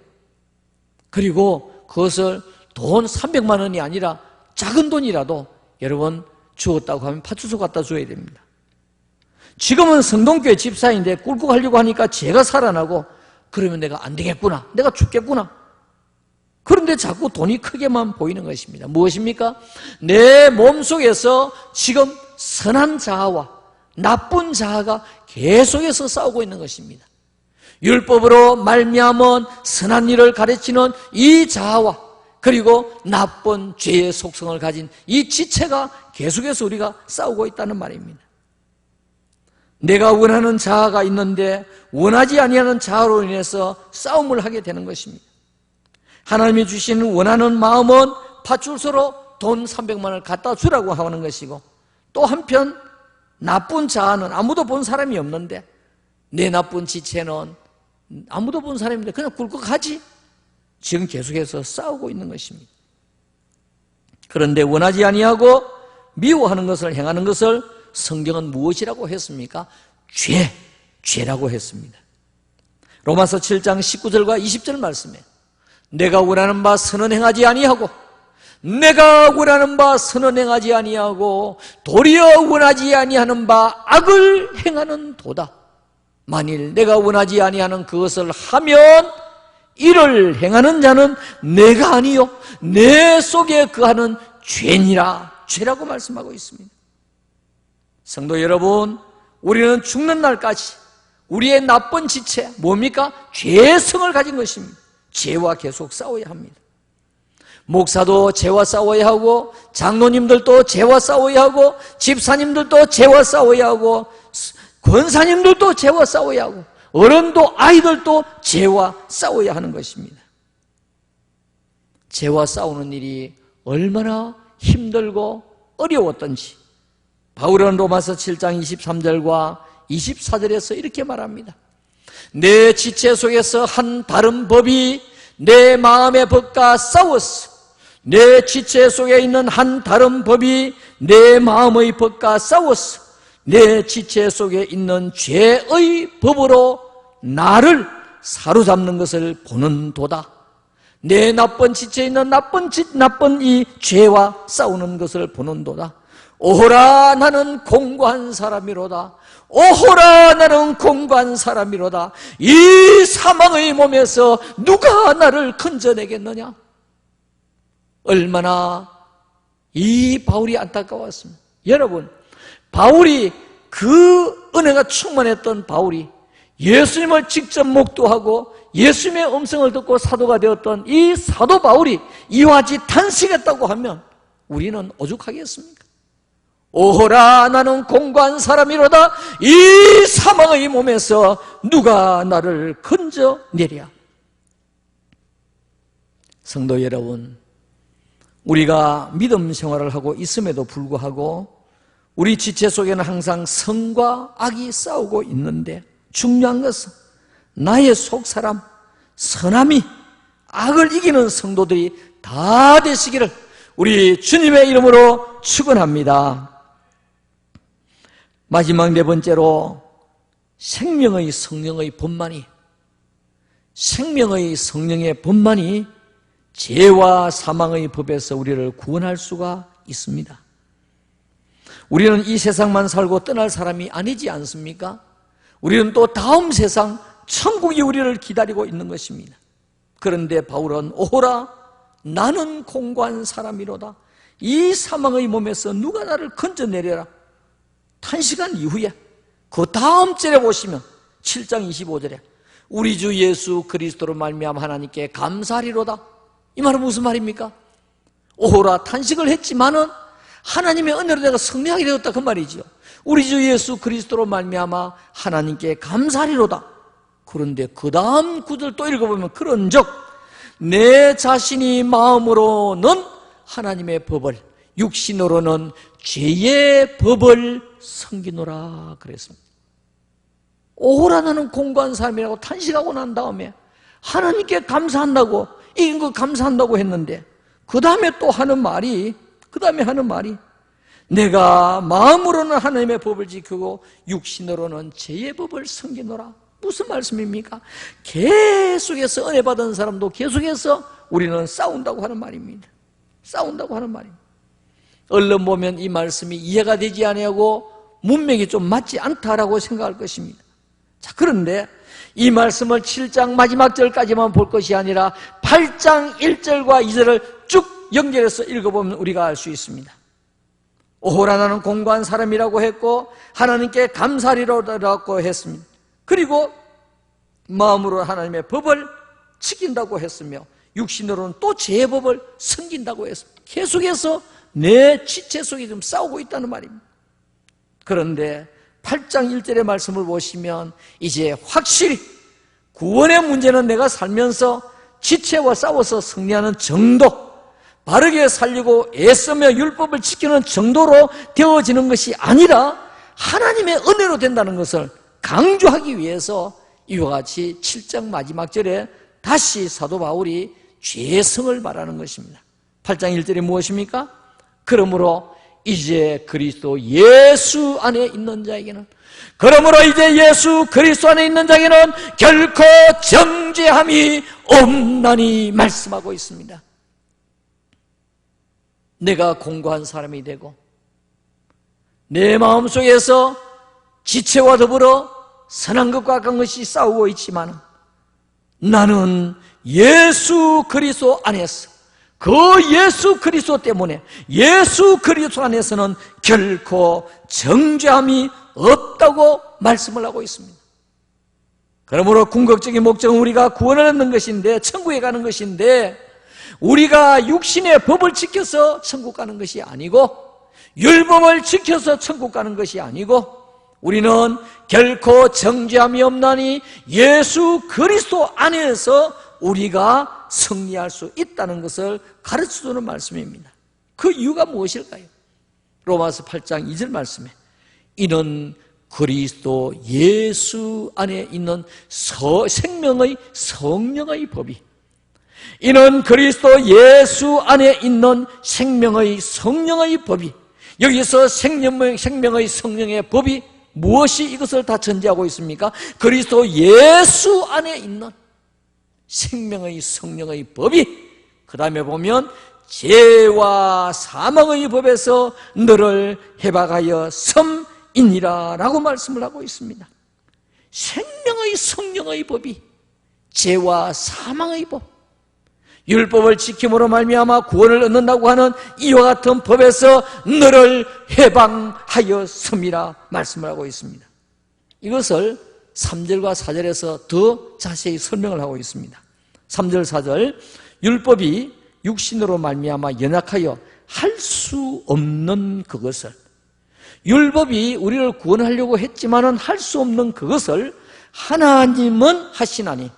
그리고 그것을 돈 300만 원이 아니라 작은 돈이라도 여러분 주었다고 하면 파출소 갖다 줘야 됩니다. 지금은 성동교회 집사인데 꿀꺽하려고 하니까 죄가 살아나고 그러면 내가 안 되겠구나, 내가 죽겠구나. 그런데 자꾸 돈이 크게만 보이는 것입니다. 무엇입니까? 내 몸속에서 지금 선한 자아와 나쁜 자아가 계속해서 싸우고 있는 것입니다. 율법으로 말미암은 선한 일을 가르치는 이 자아와 그리고 나쁜 죄의 속성을 가진 이 지체가 계속해서 우리가 싸우고 있다는 말입니다. 내가 원하는 자아가 있는데 원하지 아니하는 자아로 인해서 싸움을 하게 되는 것입니다. 하나님이 주시는 원하는 마음은 파출소로 돈 300만 원을 갖다 주라고 하는 것이고 또 한편 나쁜 자아는 아무도 본 사람이 없는데 내 나쁜 지체는 아무도 본 사람인데 그냥 꿀꺽하지? 지금 계속해서 싸우고 있는 것입니다. 그런데 원하지 아니하고 미워하는 것을 행하는 것을 성경은 무엇이라고 했습니까? 죄라고 했습니다. 로마서 7장 19절과 20절 말씀에 내가 원하는 바 선은 행하지 아니하고 내가 원하는 바 선은 행하지 아니하고 도리어 원하지 아니하는 바 악을 행하는 도다. 만일 내가 원하지 아니하는 그것을 하면 이를 행하는 자는 내가 아니요 내 속에 거하는 죄라고 말씀하고 있습니다. 성도 여러분, 우리는 죽는 날까지 우리의 나쁜 지체 뭡니까? 죄성을 가진 것입니다. 죄와 계속 싸워야 합니다. 목사도 죄와 싸워야 하고 장로님들도 죄와 싸워야 하고 집사님들도 죄와 싸워야 하고 권사님들도 죄와 싸워야 하고 어른도 아이들도 죄와 싸워야 하는 것입니다. 죄와 싸우는 일이 얼마나 힘들고 어려웠던지 바울은 로마서 7장 23절과 24절에서 이렇게 말합니다. 내 지체 속에서 한 다른 법이 내 마음의 법과 싸웠어. 내 지체 속에 있는 한 다른 법이 내 마음의 법과 싸웠어. 내 지체 속에 있는 죄의 법으로 나를 사로잡는 것을 보는 도다. 내 나쁜 지체에 있는 나쁜 이 죄와 싸우는 것을 보는도다. 오호라 나는 공고한 사람이로다. 오호라 나는 공고한 사람이로다. 이 사망의 몸에서 누가 나를 건져내겠느냐. 얼마나 이 바울이 안타까웠습니다. 여러분, 바울이 그 은혜가 충만했던 바울이 예수님을 직접 목도하고 예수님의 음성을 듣고 사도가 되었던 이 사도 바울이 이와 같이 탄식했다고 하면 우리는 오죽하겠습니까? 오호라 나는 공고한 사람이로다. 이 사망의 몸에서 누가 나를 건져내랴. 성도 여러분, 우리가 믿음 생활을 하고 있음에도 불구하고 우리 지체 속에는 항상 성과 악이 싸우고 있는데, 중요한 것은 나의 속사람 선함이 악을 이기는 성도들이 다 되시기를 우리 주님의 이름으로 축원합니다. 마지막 네 번째로 생명의 성령의 본만이, 생명의 성령의 본만이 죄와 사망의 법에서 우리를 구원할 수가 있습니다. 우리는 이 세상만 살고 떠날 사람이 아니지 않습니까? 우리는 또 다음 세상 천국이 우리를 기다리고 있는 것입니다. 그런데 바울은 오호라 나는 공고한 사람이로다. 이 사망의 몸에서 누가 나를 건져내려라. 탄식한 이후에 그 다음 절에 보시면 7장 25절에 우리 주 예수 그리스도로 말미암아 하나님께 감사하리로다. 이 말은 무슨 말입니까? 오호라 탄식을 했지만은 하나님의 은혜로 내가 승리하게 되었다, 그 말이지요. 우리 주 예수 그리스도로 말미암아 하나님께 감사하리로다. 그런데 그 다음 구절 또 읽어보면 그런즉 내 자신이 마음으로는 하나님의 법을, 육신으로는 죄의 법을 섬기노라 그랬습니다. 오호라 나는 공고한 사람이라고 탄식하고 난 다음에 하나님께 감사한다고, 이긴 거 감사한다고 했는데 그 다음에 하는 말이 내가 마음으로는 하나님의 법을 지키고 육신으로는 죄의 법을 섬기노라. 무슨 말씀입니까? 계속해서 은혜 받은 사람도 계속해서 우리는 싸운다고 하는 말입니다. 싸운다고 하는 말입니다. 얼른 보면 이 말씀이 이해가 되지 아니하고 문맥이 좀 맞지 않다라고 생각할 것입니다. 자, 그런데 이 말씀을 7장 마지막 절까지만 볼 것이 아니라 8장 1절과 2절을 쭉 연결해서 읽어보면 우리가 알 수 있습니다. 오호라 나는 공고한 사람이라고 했고 하나님께 감사리로라고 했습니다. 그리고 마음으로 하나님의 법을 지킨다고 했으며 육신으로는 또 죄의 법을 섬긴다고 했습니다. 계속해서 내 지체 속에 좀 싸우고 있다는 말입니다. 그런데 8장 1절의 말씀을 보시면 이제 확실히 구원의 문제는 내가 살면서 지체와 싸워서 승리하는 정도, 바르게 살리고 애쓰며 율법을 지키는 정도로 되어지는 것이 아니라 하나님의 은혜로 된다는 것을 강조하기 위해서 이와 같이 7장 마지막 절에 다시 사도 바울이 죄성을 말하는 것입니다. 8장 1절이 무엇입니까? 그러므로 이제 그리스도 예수 안에 있는 자에게는, 그러므로 이제 예수 그리스도 안에 있는 자에게는 결코 정죄함이 없나니 말씀하고 있습니다. 내가 공고한 사람이 되고 내 마음속에서 지체와 더불어 선한 것과 악한 것이 싸우고 있지만 나는 예수 그리스도 안에서, 그 예수 그리스도 때문에 예수 그리스도 안에서는 결코 정죄함이 없다고 말씀을 하고 있습니다. 그러므로 궁극적인 목적은 우리가 구원을 얻는 것인데, 천국에 가는 것인데, 우리가 육신의 법을 지켜서 천국 가는 것이 아니고 율법을 지켜서 천국 가는 것이 아니고 우리는 결코 정죄함이 없나니 예수 그리스도 안에서 우리가 승리할 수 있다는 것을 가르쳐주는 말씀입니다. 그 이유가 무엇일까요? 로마서 8장 2절 말씀에 이는 그리스도 예수 안에 있는 생명의 성령의 법이, 이는 그리스도 예수 안에 있는 생명의 성령의 법이, 여기서 생명의 성령의 법이 무엇이 이것을 다 전제하고 있습니까? 그리스도 예수 안에 있는, 생명의 성령의 법이, 그 다음에 보면 죄와 사망의 법에서 너를 해방하여 섬이니라 라고 말씀을 하고 있습니다. 생명의 성령의 법이 죄와 사망의 법, 율법을 지킴으로 말미암아 구원을 얻는다고 하는 이와 같은 법에서 너를 해방하여 섬이라 말씀을 하고 있습니다. 이것을 3절과 4절에서 더 자세히 설명을 하고 있습니다. 3절 4절, 율법이 육신으로 말미암아 연약하여 할 수 없는 그것을, 율법이 우리를 구원하려고 했지만은 할 수 없는 그것을 하나님은 하시나니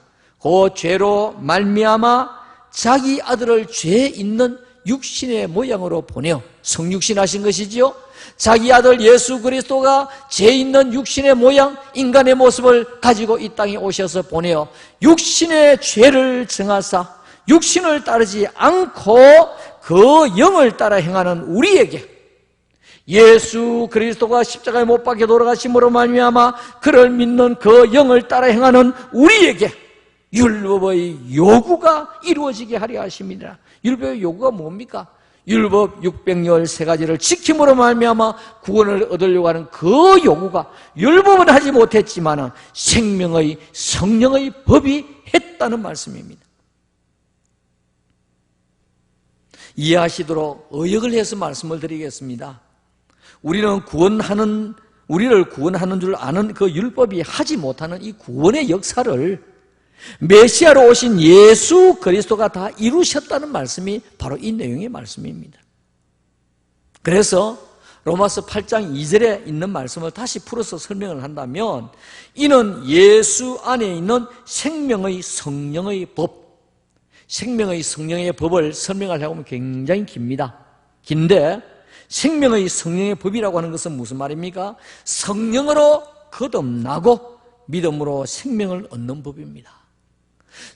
그 죄로 말미암아 자기 아들을 죄 있는 육신의 모양으로 보내어, 성육신 하신 것이지요. 자기 아들 예수 그리스도가 죄 있는 육신의 모양, 인간의 모습을 가지고 이 땅에 오셔서 보내어 육신의 죄를 정하사 육신을 따르지 않고 그 영을 따라 행하는 우리에게, 예수 그리스도가 십자가에 못 박혀 돌아가심으로 말미암아 그를 믿는 그 영을 따라 행하는 우리에게 율법의 요구가 이루어지게 하려 하십니다. 율법의 요구가 뭡니까? 율법 613가지를 지킴으로 말미암아 구원을 얻으려고 하는 그 요구가, 율법은 하지 못했지만 생명의 성령의 법이 했다는 말씀입니다. 이해하시도록 의역을 해서 말씀을 드리겠습니다. 우리를 구원하는 줄 아는 그 율법이 하지 못하는 이 구원의 역사를 메시아로 오신 예수 그리스도가 다 이루셨다는 말씀이 바로 이 내용의 말씀입니다. 그래서 로마서 8장 2절에 있는 말씀을 다시 풀어서 설명을 한다면, 이는 예수 안에 있는 생명의 성령의 법, 생명의 성령의 법을 설명하려고 하면 굉장히 깁니다. 긴데 생명의 성령의 법이라고 하는 것은 무슨 말입니까? 성령으로 거듭나고 믿음으로 생명을 얻는 법입니다.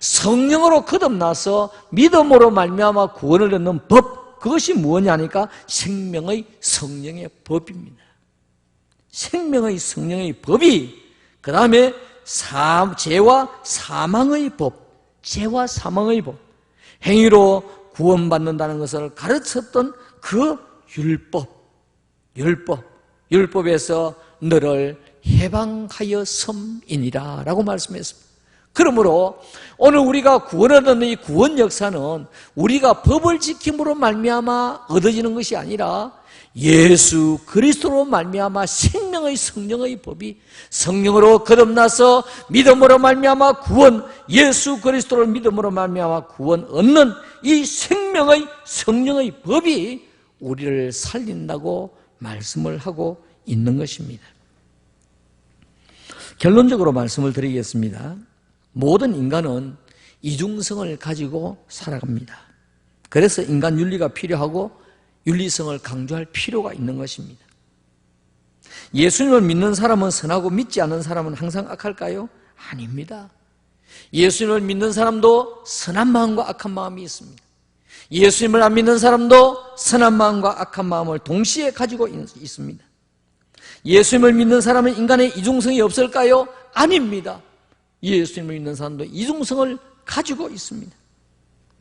성령으로 거듭나서 믿음으로 말미암아 구원을 얻는 법, 그것이 무엇이냐니까 생명의 성령의 법입니다. 생명의 성령의 법이, 그 다음에 죄와 사망의 법, 죄와 사망의 법, 행위로 구원받는다는 것을 가르쳤던 그 율법에서 너를 해방하여 섬이니라 라고 말씀했습니다. 그러므로 오늘 우리가 구원을 얻는 이 구원 역사는 우리가 법을 지킴으로 말미암아 얻어지는 것이 아니라 예수 그리스도로 말미암아 생명의 성령의 법이, 성령으로 거듭나서 믿음으로 말미암아 구원, 예수 그리스도를 믿음으로 말미암아 구원 얻는 이 생명의 성령의 법이 우리를 살린다고 말씀을 하고 있는 것입니다. 결론적으로 말씀을 드리겠습니다. 모든 인간은 이중성을 가지고 살아갑니다. 그래서 인간 윤리가 필요하고 윤리성을 강조할 필요가 있는 것입니다. 예수님을 믿는 사람은 선하고 믿지 않는 사람은 항상 악할까요? 아닙니다. 예수님을 믿는 사람도 선한 마음과 악한 마음이 있습니다. 예수님을 안 믿는 사람도 선한 마음과 악한 마음을 동시에 가지고 있습니다. 예수님을 믿는 사람은 인간의 이중성이 없을까요? 아닙니다. 예수님을 믿는 사람도 이중성을 가지고 있습니다.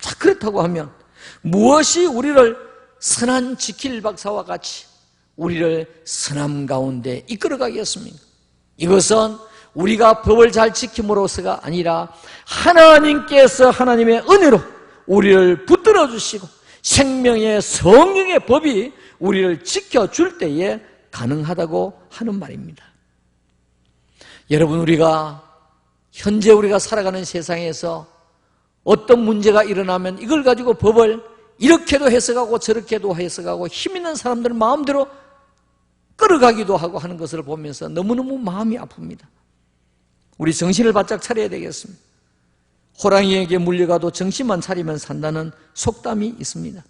자, 그렇다고 하면 무엇이 우리를 선한 지킬 박사와 같이 우리를 선함 가운데 이끌어가겠습니까? 이것은 우리가 법을 잘 지킴으로서가 아니라 하나님께서 하나님의 은혜로 우리를 붙들어 주시고 생명의 성령의 법이 우리를 지켜줄 때에 가능하다고 하는 말입니다. 여러분, 현재 우리가 살아가는 세상에서 어떤 문제가 일어나면 이걸 가지고 법을 이렇게도 해석하고 저렇게도 해석하고 힘 있는 사람들 마음대로 끌어가기도 하고 하는 것을 보면서 너무너무 마음이 아픕니다. 우리 정신을 바짝 차려야 되겠습니다. 호랑이에게 물려가도 정신만 차리면 산다는 속담이 있습니다.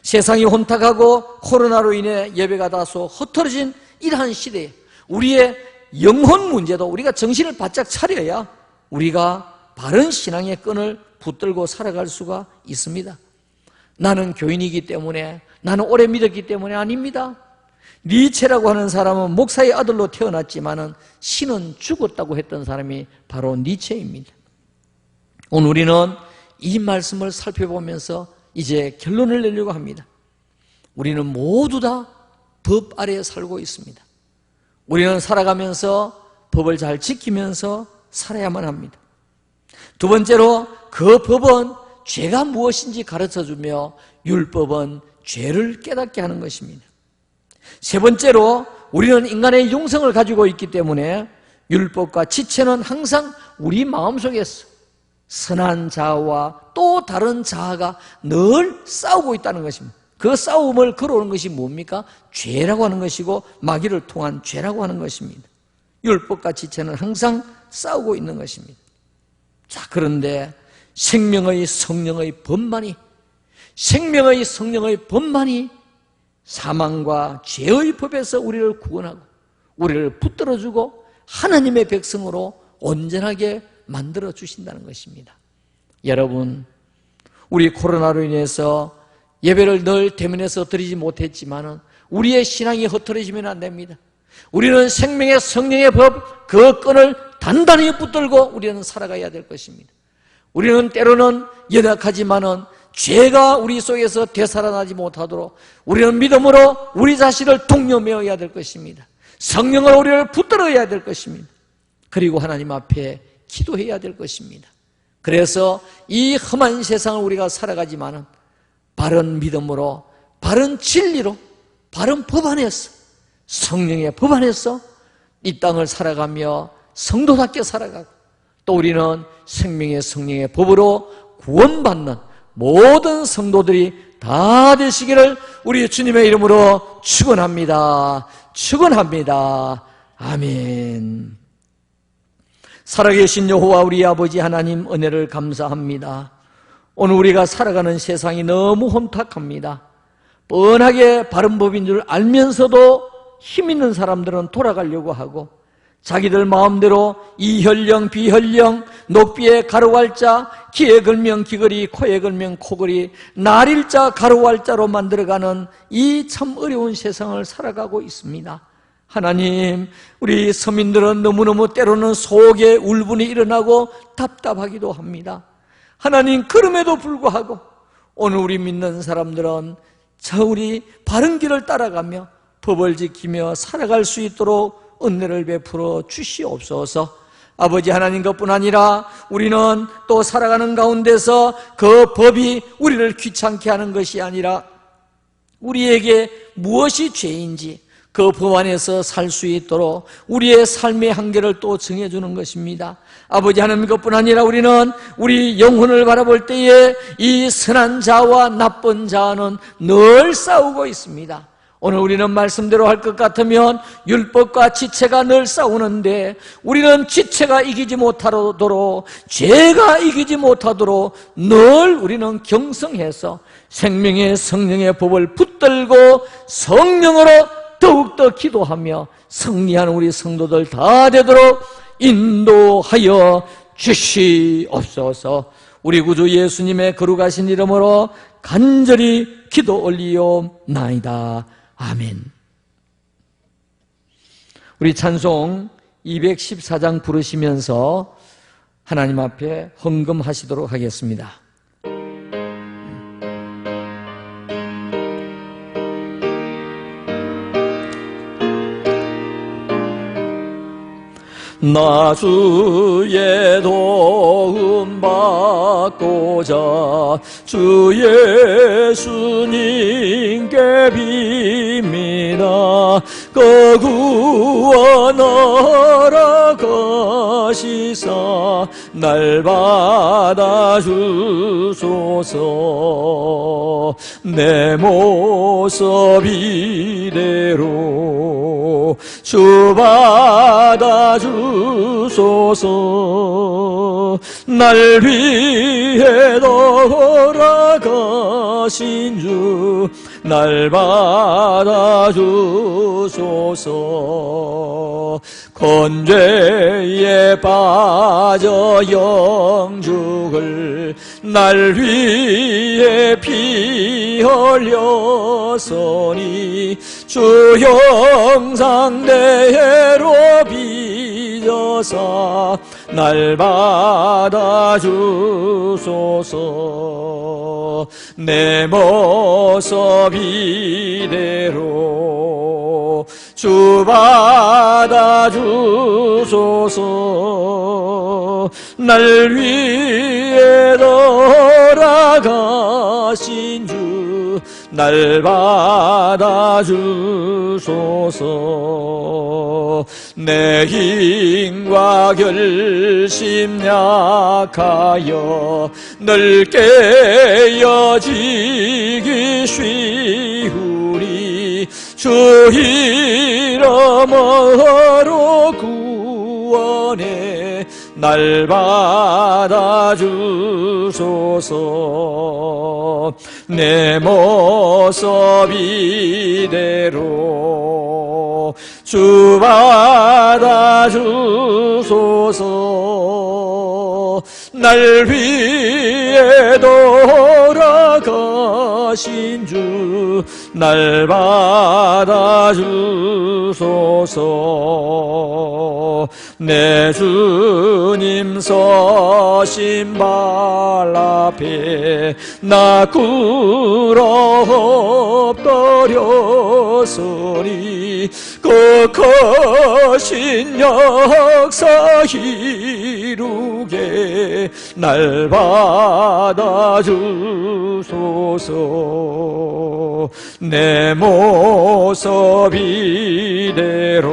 세상이 혼탁하고 코로나로 인해 예배가 다소 흩어진 이러한 시대에 우리의 영혼 문제도 우리가 정신을 바짝 차려야 우리가 바른 신앙의 끈을 붙들고 살아갈 수가 있습니다. 나는 교인이기 때문에, 나는 오래 믿었기 때문에 아닙니다. 니체라고 하는 사람은 목사의 아들로 태어났지만은 신은 죽었다고 했던 사람이 바로 니체입니다. 오늘 우리는 이 말씀을 살펴보면서 이제 결론을 내려고 합니다. 우리는 모두 다 법 아래에 살고 있습니다. 우리는 살아가면서 법을 잘 지키면서 살아야만 합니다. 두 번째로 그 법은 죄가 무엇인지 가르쳐주며 율법은 죄를 깨닫게 하는 것입니다. 세 번째로 우리는 인간의 영성을 가지고 있기 때문에 율법과 지체는 항상 우리 마음속에서 선한 자아와 또 다른 자아가 늘 싸우고 있다는 것입니다. 그 싸움을 걸어오는 것이 뭡니까? 죄라고 하는 것이고 마귀를 통한 죄라고 하는 것입니다. 율법과 지체는 항상 싸우고 있는 것입니다. 자, 그런데 생명의 성령의 법만이 사망과 죄의 법에서 우리를 구원하고 우리를 붙들어주고 하나님의 백성으로 온전하게 만들어 주신다는 것입니다. 여러분, 우리 코로나로 인해서 예배를 늘 대면에서 드리지 못했지만은 우리의 신앙이 흐트러지면 안 됩니다. 우리는 생명의 성령의 법, 그 끈을 단단히 붙들고 우리는 살아가야 될 것입니다. 우리는 때로는 연약하지만은 죄가 우리 속에서 되살아나지 못하도록 우리는 믿음으로 우리 자신을 독려매어야 될 것입니다. 성령으로 우리를 붙들어야 될 것입니다. 그리고 하나님 앞에 기도해야 될 것입니다. 그래서 이 험한 세상을 우리가 살아가지만은 바른 믿음으로, 바른 진리로, 바른 법 안에서, 성령의 법 안에서 이 땅을 살아가며 성도답게 살아가고 또 우리는 생명의 성령의 법으로 구원받는 모든 성도들이 다 되시기를 우리 주님의 이름으로 축원합니다. 축원합니다. 아멘. 살아계신 여호와 우리 아버지 하나님 은혜를 감사합니다. 오늘 우리가 살아가는 세상이 너무 혼탁합니다. 뻔하게 바른 법인 줄 알면서도 힘 있는 사람들은 돌아가려고 하고 자기들 마음대로 이혈령 비혈령 녹비에 가로갈자 귀에 걸면 귀걸이 코에 걸면 코걸이 날일자 가로갈자로 만들어가는 이 참 어려운 세상을 살아가고 있습니다. 하나님, 우리 서민들은 너무너무 때로는 속에 울분이 일어나고 답답하기도 합니다. 하나님, 그럼에도 불구하고 오늘 우리 믿는 사람들은 저 우리 바른 길을 따라가며 법을 지키며 살아갈 수 있도록 은혜를 베풀어 주시옵소서. 아버지 하나님 것뿐 아니라 우리는 또 살아가는 가운데서 그 법이 우리를 귀찮게 하는 것이 아니라 우리에게 무엇이 죄인지 그 법 안에서 살 수 있도록 우리의 삶의 한계를 또 정해주는 것입니다. 아버지 하나님 것뿐 아니라 우리는 우리 영혼을 바라볼 때에 이 선한 자와 나쁜 자는 늘 싸우고 있습니다. 오늘 우리는 말씀대로 할 것 같으면 율법과 지체가 늘 싸우는데 우리는 지체가 이기지 못하도록 죄가 이기지 못하도록 늘 우리는 경성해서 생명의 성령의 법을 붙들고 성령으로 더욱더 기도하며 승리하는 우리 성도들 다 되도록 인도하여 주시옵소서. 우리 구주 예수님의 거룩하신 이름으로 간절히 기도 올리옵나이다. 아멘. 우리 찬송 214장 부르시면서 하나님 앞에 헌금하시도록 하겠습니다. 나 주의 도움 받고자 주 예수님께 빕니다. 거구원하라 가시사 날 받아주소서. 내 모습 이대로 주 받아주소서. 날 위해 돌아가신 주 날 받아주소서. 건죄에 빠져 영죽을 날 위해 피 흘렸으니 주 형상대로 빚 빚어서 날 받아주소서. 내 모습 이대로 주 받아주소서. 날 위해 돌아가신 주 날 받아주소서. 내 힘과 결심 약하여 늘 깨어지기 쉬우니 주 이름으로 구원해 날 받아주소서. 내 모습 이대로 주 받아주소서. 날 위해 돌아가신 주 날 받아주소서. 내 주님 서신 발 앞에 나 꿇어 엎드렸으니 그 크신 역사 이루게 날 받아주소서. 내 모습 이대로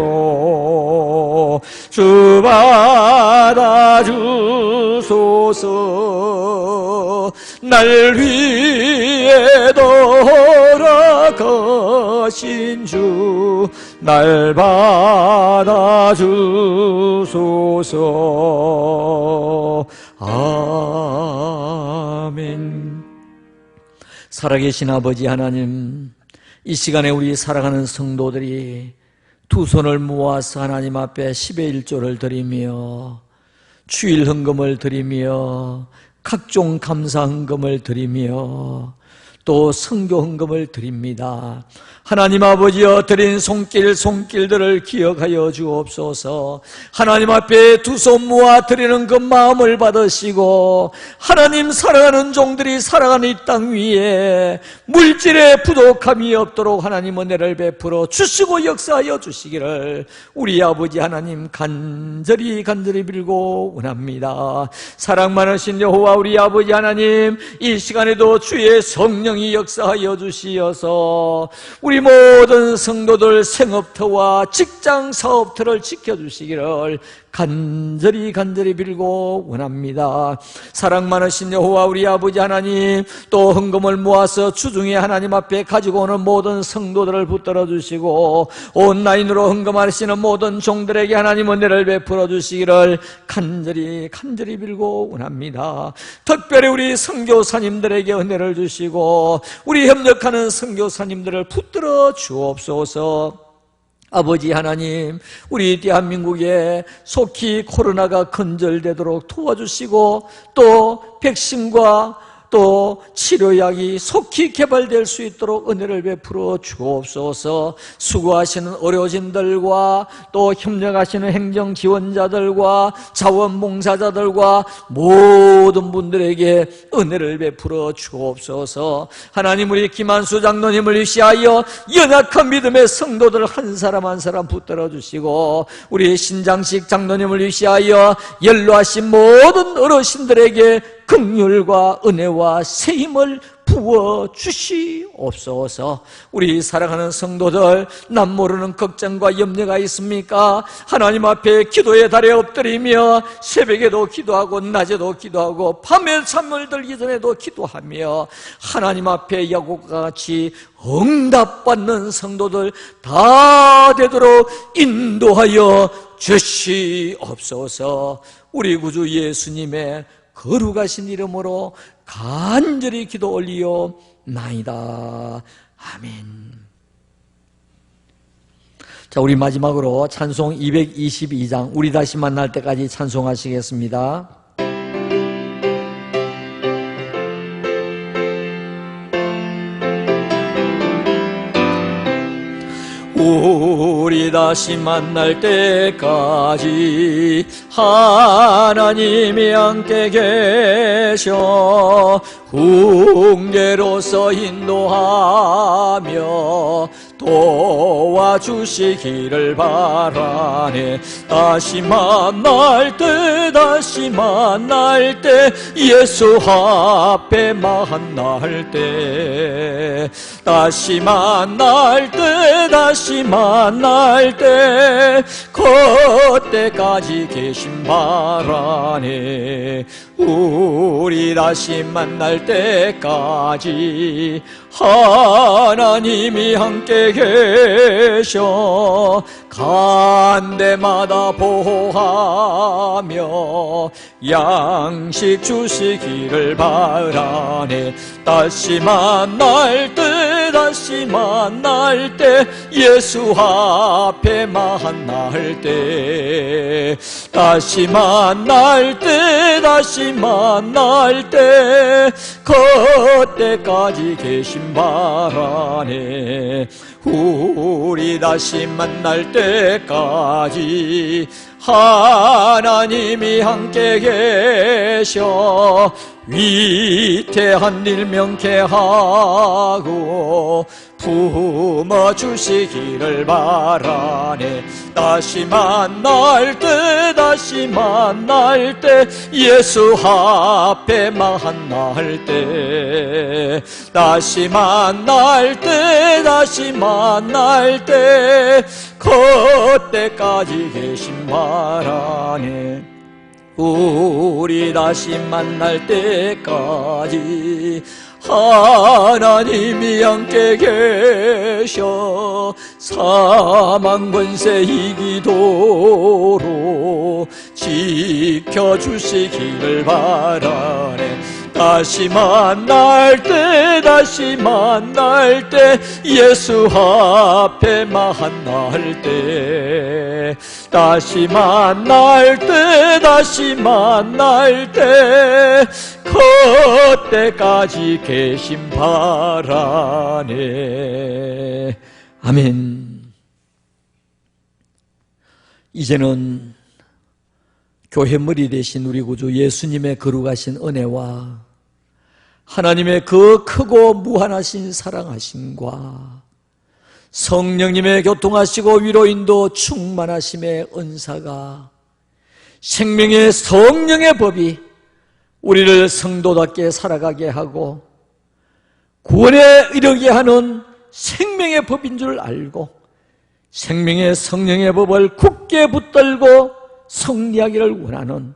주 받아주소서. 날 위해 돌아가신 주 날 받아주소서. 아멘. 살아계신 아버지 하나님, 이 시간에 우리 살아가는 성도들이 두 손을 모아서 하나님 앞에 10의 1조를 드리며 주일 헌금을 드리며 각종 감사 헌금을 드리며 또 선교 헌금을 드립니다. 하나님 아버지여, 드린 손길들을 기억하여 주옵소서. 하나님 앞에 두 손 모아 드리는 그 마음을 받으시고, 하나님 살아가는 종들이 살아가는 이 땅 위에 물질의 부족함이 없도록 하나님 은혜를 베풀어 주시고 역사하여 주시기를 우리 아버지 하나님 간절히 빌고 원합니다. 사랑 많으신 여호와 우리 아버지 하나님, 이 시간에도 주의 성령이 역사하여 주시어서 우리 모든 성도들 생업터와 직장 사업터를 지켜주시기를 간절히 빌고 원합니다. 사랑 많으신 여호와 우리 아버지 하나님, 또 헌금을 모아서 주중에 하나님 앞에 가지고 오는 모든 성도들을 붙들어 주시고 온라인으로 헌금하시는 모든 종들에게 하나님 은혜를 베풀어 주시기를 간절히 빌고 원합니다. 특별히 우리 선교사님들에게 은혜를 주시고 우리 협력하는 선교사님들을 붙들어 주옵소서. 아버지 하나님, 우리 대한민국에 속히 코로나가 근절되도록 도와주시고 또 백신과 또 치료약이 속히 개발될 수 있도록 은혜를 베풀어 주옵소서. 수고하시는 의료진들과 또 협력하시는 행정지원자들과 자원봉사자들과 모든 분들에게 은혜를 베풀어 주옵소서. 하나님, 우리 김한수 장로님을 위시하여 연약한 믿음의 성도들 한 사람 한 사람 붙들어 주시고, 우리 신장식 장로님을 위시하여 연로하신 모든 어르신들에게 긍휼과 은혜와 세힘을 부어 주시옵소서. 우리 사랑하는 성도들, 남 모르는 걱정과 염려가 있습니까? 하나님 앞에 기도의 달에 엎드리며 새벽에도 기도하고 낮에도 기도하고 밤에 잠을 들기 전에도 기도하며 하나님 앞에 야곱과 같이 응답받는 성도들 다 되도록 인도하여 주시옵소서. 우리 구주 예수님의 거룩하신 이름으로 간절히 기도 올리옵나이다. 아멘. 자, 우리 마지막으로 찬송 222장, 우리 다시 만날 때까지 찬송하시겠습니다. 오 우리 다시 만날 때까지 하나님이 함께 계셔 훈계로서 인도하며 도와주시기를 바라네. 다시 만날 때 예수 앞에 만날 때 다시 만날 때 그때까지 계신 바라네. 우리 다시 만날 때까지 하나님이 함께 계셔 간 데마다 보호하며 양식 주시기를 바라네. 다시 만날 때 예수 앞에 만날 때 다시 만날 때 그때까지 계신 바라네. 우리 다시 만날 때까지 하나님이 함께 계셔 위태한 일 명쾌하고 품어주시기를 바라네. 다시 만날 때 예수 앞에 만날 때 다시 만날 때 그때까지 계신 바라네. 우리 다시 만날 때까지 하나님이 함께 계셔 사망 권세 이기도록 지켜주시기를 바라네. 다시 만날 때 예수 앞에 만날 때 다시 만날 때 그때까지 계신 바라네. 아멘. 이제는 교회 머리 되신 우리 구주 예수님의 거룩하신 은혜와 하나님의 그 크고 무한하신 사랑하심과 성령님의 교통하시고 위로인도 충만하심의 은사가 생명의 성령의 법이 우리를 성도답게 살아가게 하고 구원에 이르게 하는 생명의 법인 줄 알고 생명의 성령의 법을 굳게 붙들고 승리하기를 원하는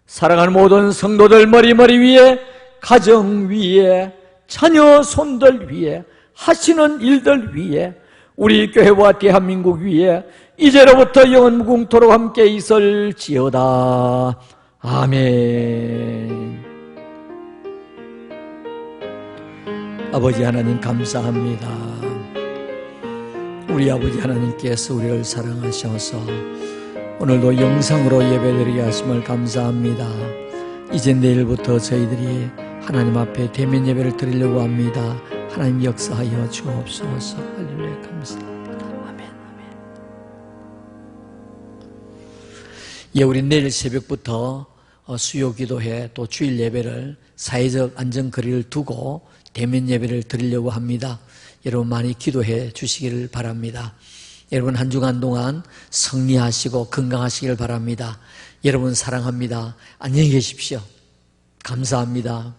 사랑하는 모든 성도들 머리 위에 가정 위에 자녀 손들 위에 하시는 일들 위에 우리 교회와 대한민국 위에 이제로부터 영원 무궁토록 함께 있을지어다. 아멘. 아버지 하나님 감사합니다. 우리 아버지 하나님께서 우리를 사랑하셔서 오늘도 영상으로 예배드리게 하심을 감사합니다. 이제 내일부터 저희들이 하나님 앞에 대면 예배를 드리려고 합니다. 하나님 역사하여 주옵소서. 할렐루야 감사합니다. 아멘. 예, 우리 내일 새벽부터 수요 기도회 또 주일 예배를 사회적 안전거리를 두고 대면 예배를 드리려고 합니다. 여러분 많이 기도해 주시기를 바랍니다. 여러분 한 주간 동안 승리하시고 건강하시기를 바랍니다. 여러분 사랑합니다. 안녕히 계십시오. 감사합니다.